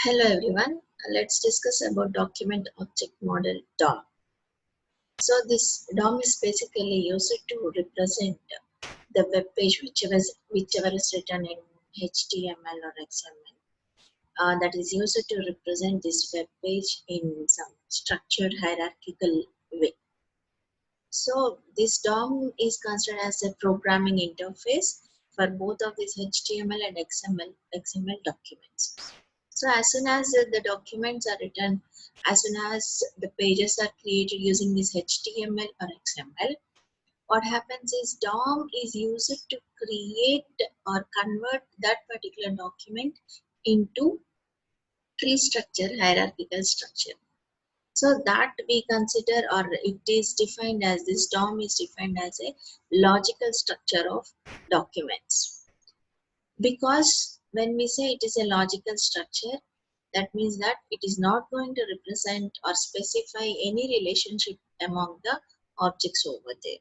Hello everyone. Let's discuss about document object model DOM. So this DOM is basically used to represent the web page whichever is written in HTML or XML. That is used to represent this web page in some structured hierarchical way. So this DOM is considered as a programming interface for both of these HTML and XML documents. So as soon as the documents are written, as soon as the pages are created using this HTML or XML, what happens is DOM is used to create or convert that particular document into tree structure, hierarchical structure. So that we consider, or it is defined as, this DOM is defined as a logical structure of documents. Because when we say it is a logical structure, that means that it is not going to represent or specify any relationship among the objects over there.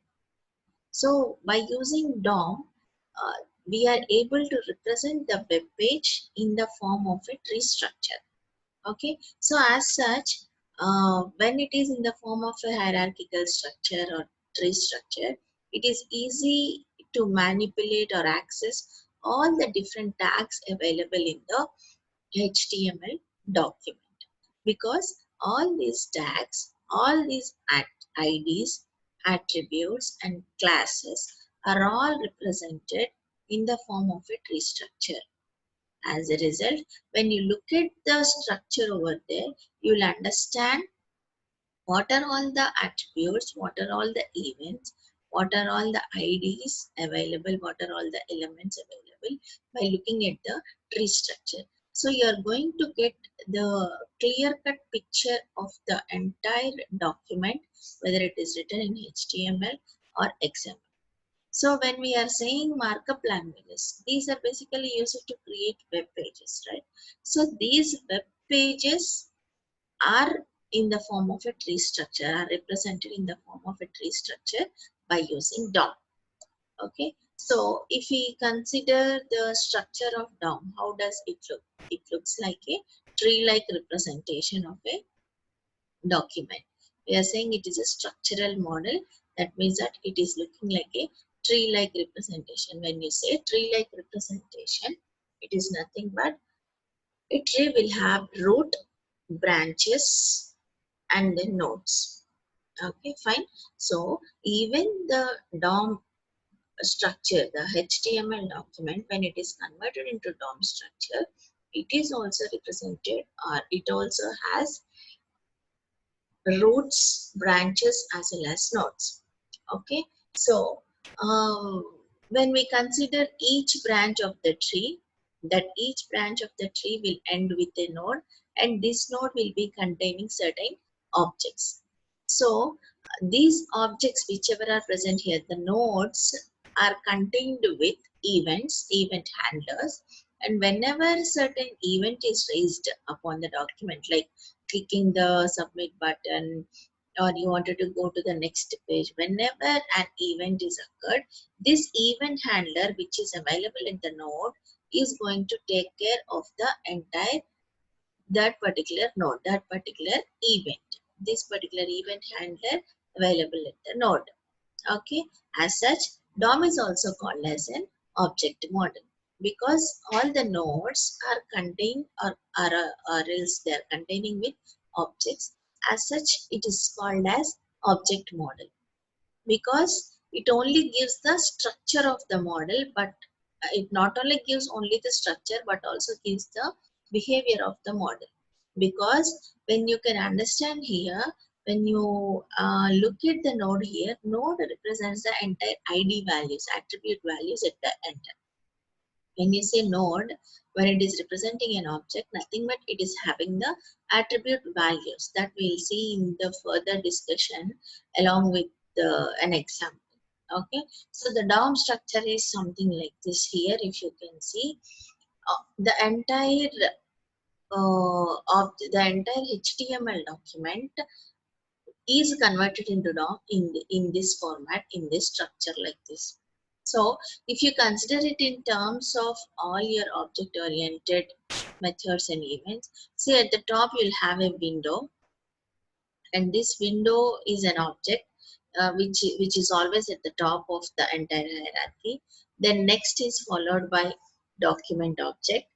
So by using DOM, we are able to represent the web page in the form of a tree structure. Okay, so as such, when it is in the form of a hierarchical structure or tree structure, it is easy to manipulate or access all the different tags available in the HTML document, because all these tags, all these IDs, attributes and classes are all represented in the form of a tree structure. As a result, when you look at the structure over there, you will understand what are all the attributes, what are all the events, what are all the IDs available, what are all the elements available by looking at the tree structure. So you are going to get the clear-cut picture of the entire document, whether it is written in HTML or XML. So when we are saying markup languages, these are basically used to create web pages, right? So these web pages are in the form of a tree structure, are represented in the form of a tree structure by using DOM. Okay, so if we consider the structure of DOM, how does it look? It looks like a tree-like representation of a document. We are saying it is a structural model. That means that it is looking like a tree-like representation. When you say tree-like representation, it is nothing but a tree will have root, branches, and then nodes. Okay, fine. So even the DOM structure, the HTML document, when it is converted into DOM structure, it is also represented, or it also has roots, branches as well as nodes. Okay, so when we consider each branch of the tree, that each branch of the tree will end with a node, and this node will be containing certain objects. So these objects, whichever are present here, the nodes are contained with events, event handlers, and whenever certain event is raised upon the document, like clicking the submit button, or you wanted to go to the next page, whenever an event is occurred, this event handler which is available in the node is going to take care of the entire that particular node, that particular event, this particular event handler available in the node. Okay, as such, DOM is also called as an object model, because all the nodes are contained, or else they are containing with objects. As such, it is called as object model, because it only gives the structure of the model, but it not only gives only the structure but also gives the behavior of the model. Because when you can understand here, when you look at the node here, node represents the entire ID values, attribute values at the end. When you say node, when it is representing an object, nothing but it is having the attribute values that we'll see in the further discussion along with an example. Okay, so the DOM structure is something like this here. If you can see, the entire HTML document is converted into DOM in this format, in this structure like this. So if you consider it in terms of all your object oriented methods and events. See, at the top you'll have a window, and this window is an object which is always at the top of the entire hierarchy. Then next is followed by document object.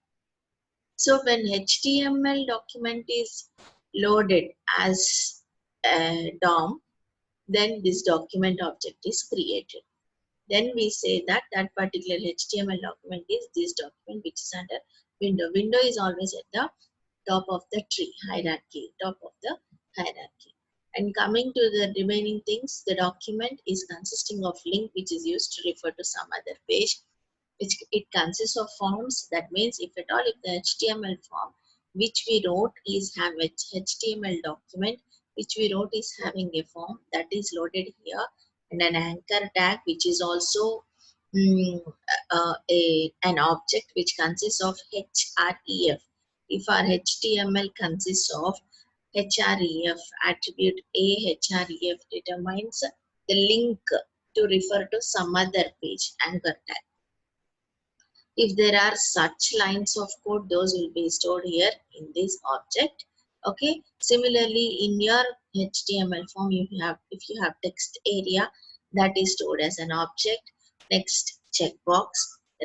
So when HTML document is loaded as a DOM, then this document object is created. Then we say that that particular HTML document is this document which is under window. Window is always at the top of the tree hierarchy, top of the hierarchy. And coming to the remaining things, the document is consisting of link which is used to refer to some other page, which it consists of forms. That means if at all if the HTML form which we wrote is have a HTML document which we wrote is having a form that is loaded here, and an anchor tag which is also an object which consists of href. If our HTML consists of href attribute a, href determines the link to refer to some other page, anchor tag. If there are such lines of code, those will be stored here in this object. Okay. Similarly, in your HTML form, if you have text area, that is stored as an object. Next, checkbox,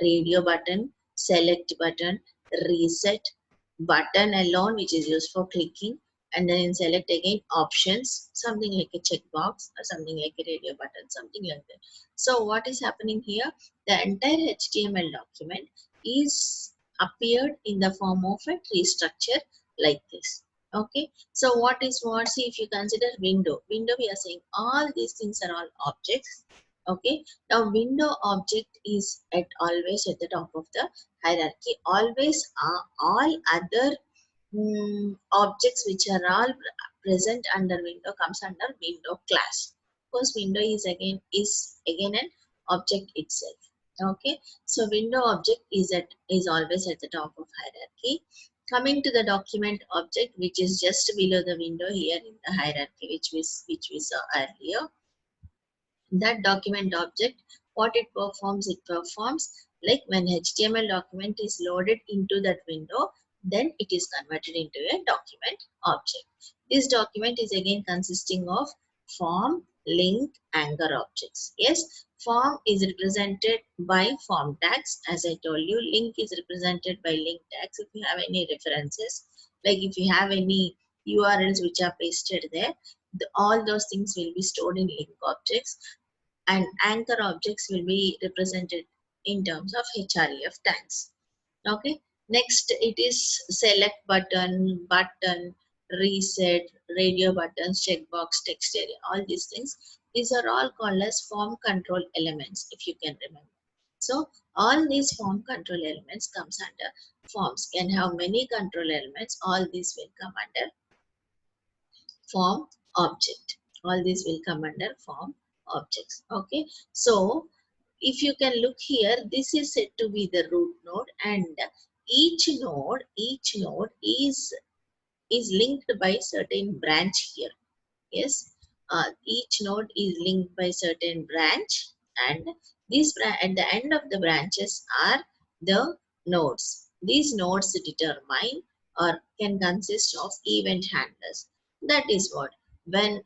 radio button, select button, reset button alone, which is used for clicking, and then in select again options, something like a checkbox or something like a radio button, something like that. So what is happening here? The entire HTML document is appeared in the form of a tree structure like this. Okay. So what is what? See, if you consider window, we are saying all these things are all objects. Okay. Now window object is always at the top of the hierarchy. Always all other objects which are all present under window comes under window class. Because window is again an object itself. Okay, so window object is always at the top of hierarchy. Coming to the document object, which is just below the window here in the hierarchy, which we saw earlier. That document object, what it performs like when HTML document is loaded into that window, then it is converted into a document object. This document is again consisting of form, link, anchor objects. Yes, form is represented by form tags. As I told you, link is represented by link tags. If you have any references, like if you have any URLs which are pasted there, all those things will be stored in link objects, and anchor objects will be represented in terms of href tags. Okay. Next, it is select button, reset, radio buttons, checkbox, text area, all these things. These are all called as form control elements, if you can remember. So all these form control elements comes under forms. Can have many control elements. All these will come under form object. All these will come under form objects. Okay. So if you can look here, this is said to be the root node, and each node is linked by certain branch here. Yes, each node is linked by certain branch, and these at the end of the branches are the nodes. These nodes determine or can consist of event handlers. That is what, when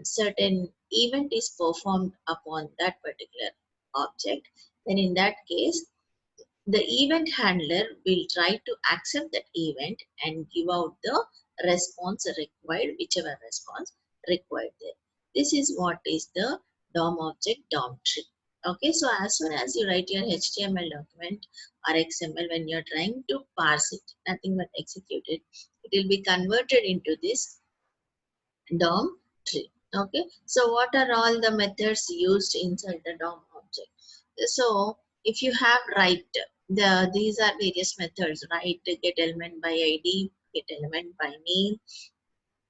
certain event is performed upon that particular object, then in that case the event handler will try to accept that event and give out the response required, whichever response required there. This is what is the DOM object, DOM tree. Okay, so as soon as you write your HTML document or XML, when you're trying to parse it, nothing but execute it, it will be converted into this DOM tree. Okay, so what are all the methods used inside the DOM object? So if you have write, these are various methods, right? Get element by ID, get element by name,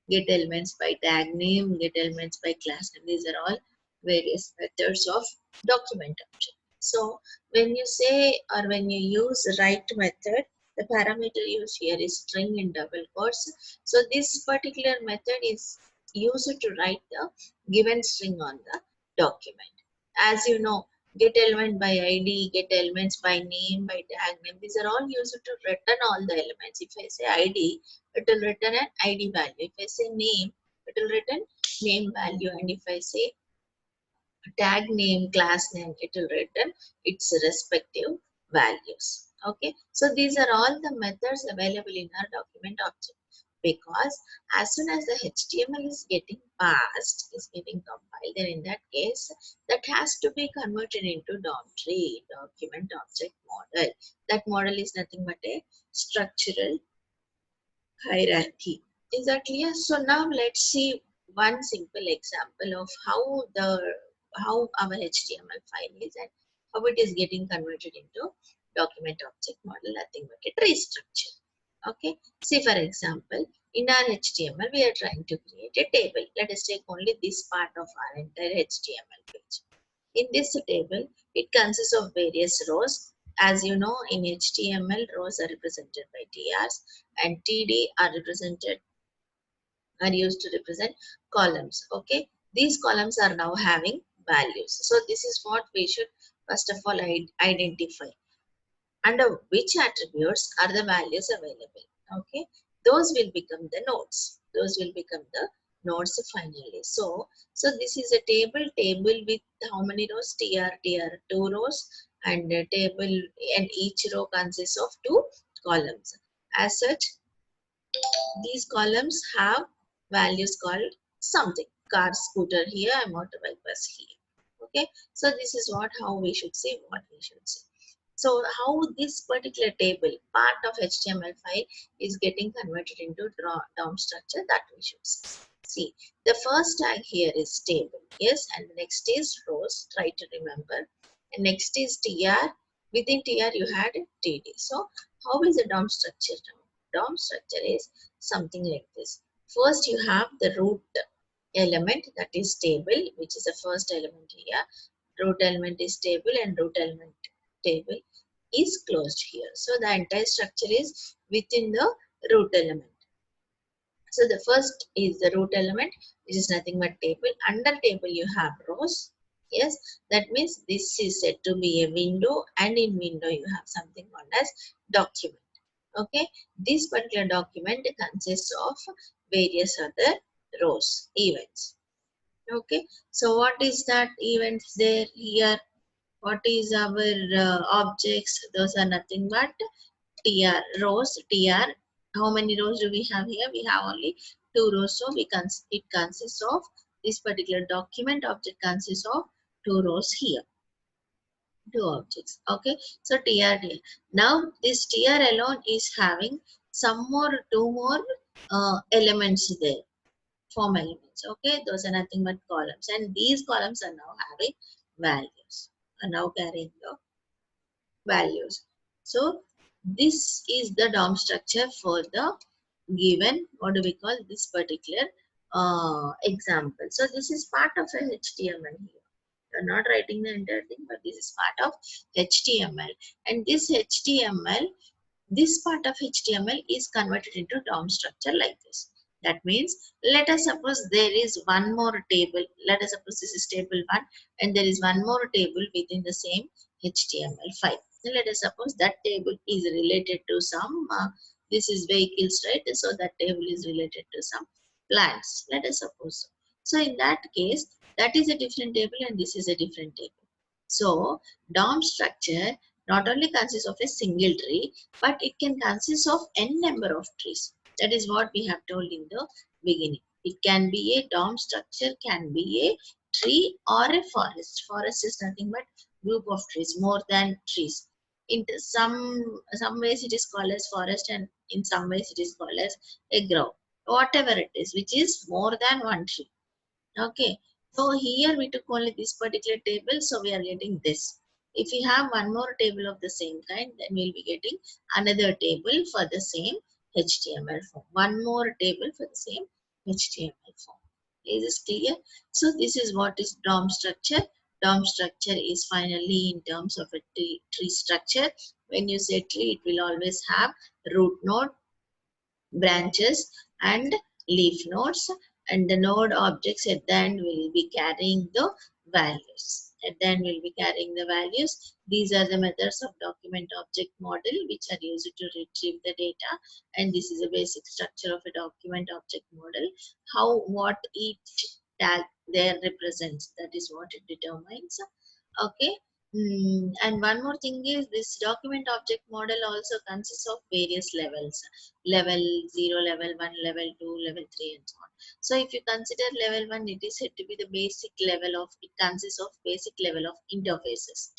get elements by tag name, get elements by class name. These are all various methods of document object. So when you say or when you use write method, the parameter used here is string in double quotes. So this particular method is used to write the given string on the document. As you know, Get element by ID, get elements by name, by tag name. These are all used to return all the elements. If I say ID, it will return an ID value. If I say name, it will return name value. And if I say tag name, class name, it will return its respective values. Okay, so these are all the methods available in our document object, because as soon as the HTML is getting passed, is getting compiled, then in that case, that has to be converted into DOM tree, document object model. That model is nothing but a structural hierarchy. Is that clear? So now let's see one simple example of how our HTML file is and how it is getting converted into document object model, nothing but a tree structure. Okay. See, for example, in our HTML we are trying to create a table. Let us take only this part of our entire HTML page. In this table, it consists of various rows. As you know, in HTML, rows are represented by TRs and TD are used to represent columns. Okay, these columns are now having values. So this is what we should first of all identify. Under which attributes are the values available? Okay, those will become the nodes. Those will become the nodes finally. So this is a table with how many rows? Tr 2 rows, and a table, and each row consists of 2 columns. As such, these columns have values called something. Car, scooter here, and motorbike, bus here. Okay, so this is how we should say what we should say. So how this particular table, part of HTML file, is getting converted into DOM structure, that we should see. See, the first tag here is table, yes, and the next is rows, try to remember. And next is TR, within TR you had TD. So how is the DOM structure now? DOM structure is something like this. First you have the root element, that is table, which is the first element here. Root element is table and root element table is closed here. So the entire structure is within the root element. So the first is the root element, which is nothing but table. Under table you have rows. Yes, that means this is said to be a window, and in window you have something called as document. Okay, this particular document consists of various other rows, events. Okay, so what is that events there here? What is our objects? Those are nothing but TR rows. TR, how many rows do we have here? We have only 2 rows, so it consists of, this particular document object consists of 2 rows here, 2 objects. Okay, so TR. Now this TR alone is having some more 2 more elements there, form elements. Okay, those are nothing but columns, and these columns are now having values, are now carrying the values. So this is the DOM structure for the given, what do we call this particular example. So this is part of a HTML here. You're not writing the entire thing, but this is part of HTML, and this part of HTML is converted into DOM structure like this. That means, let us suppose there is one more table. Let us suppose this is table 1, and there is one more table within the same HTML file. Let us suppose that table is related to some, this is vehicles, right? So that table is related to some plants. Let us suppose so. So in that case, that is a different table and this is a different table. So DOM structure not only consists of a single tree, but it can consist of n number of trees. That is what we have told in the beginning. It can be a DOM structure, can be a tree or a forest. Forest is nothing but group of trees, more than trees. In some ways it is called as forest, and in some ways it is called as a grove. Whatever it is, which is more than one tree. Okay, so here we took only this particular table, so we are getting this. If we have one more table of the same kind, then we'll be getting another table for the same HTML form. One more table for the same HTML form. Is this clear? So this is what is DOM structure. DOM structure is finally in terms of a tree structure. When you say tree, it will always have root node, branches, and leaf nodes, and the node objects at the end will be carrying the values. At the end, we'll be carrying the values. These are the methods of document object model which are used to retrieve the data. And this is a basic structure of a document object model. What each tag there represents, that is what it determines. Okay. And one more thing is this document object model also consists of various levels: level 0, level 1, level 2, level 3, and so on. So if you consider level 1, it is said to be the basic level of, it consists of basic level of interfaces.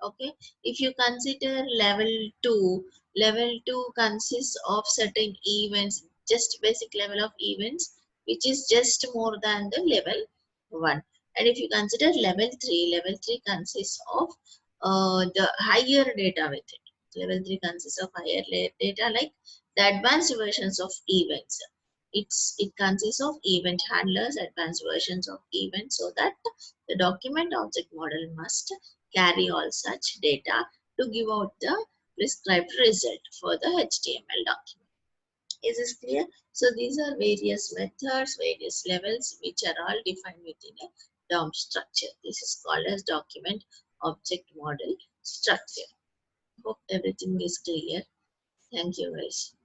Okay. If you consider level 2, level 2 consists of certain events, just basic level of events, which is just more than the level 1. And if you consider level 3 consists of the higher data with it. Level 3 consists of higher data like the advanced versions of events. It consists of event handlers, advanced versions of events, so that the document object model must carry all such data to give out the prescribed result for the HTML document. Is this clear? So these are various methods, various levels which are all defined within a DOM structure. This is called as document object model structure. Hope everything is clear. Thank you guys.